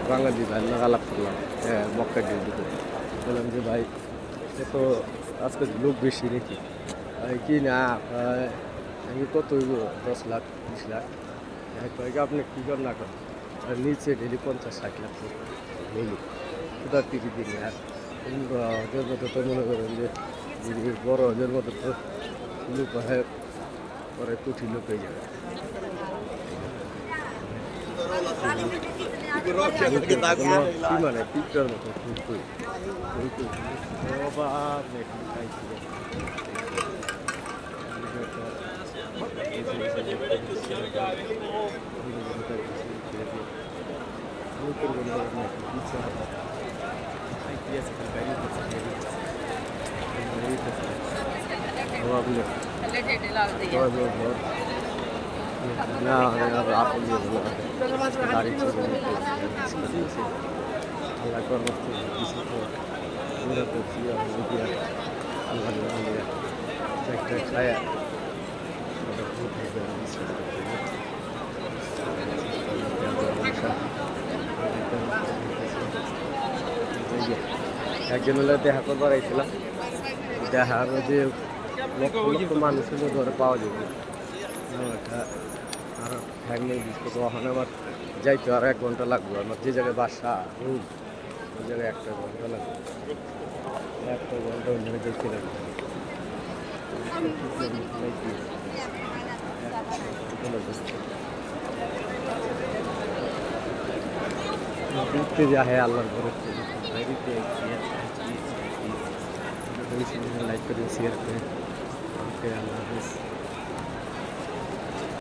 বাঙালি ভাই লোক আলাপ করলাম, হ্যাঁ মক্কা ডিউটি করে বললাম যে ভাই এ তো আজকে লোক বেশি নাকি কি না আমি কত 10 লাখ 20 লাখ কয়েক আপনি কী কর না করেন আর নিচে ডেলি 50-60 লাখ ডেলি কোথার টিকি দিন আর হজের মতো তো মনে করেন যে বড় হজের মতো তো লোক হয় পরে কোটি লোক হয়ে যাবে। মানে পিকটার মতো ফুলকুই ফুলকুই অবাক খাইছিল না আপন গাড়ি আল্লাহ কর্মস্থ কিছু তো আমরা করছি আল্লাহ একটা খায়া একজন হলে দেখা করবার আইছিলাম, দেখার যে লক্ষ লক্ষ মানুষের মধ্যে ওরা পাওয়া যাবে আর ফ্যামিলি বিস্কুট ওখানে আমার যাইতে আর 1 ঘন্টা লাগবে। আমার যে জায়গায় বাসা রুম ওই জায়গায় 1 ঘন্টা লাগবে, 1 ঘন্টা ওই জায়গায় যেতে লাগবে। ঘুরতে যা হ্যাঁ আল্লাহর ঘরে লাইক করে শেয়ার করে আল্লাহ হাফিজ।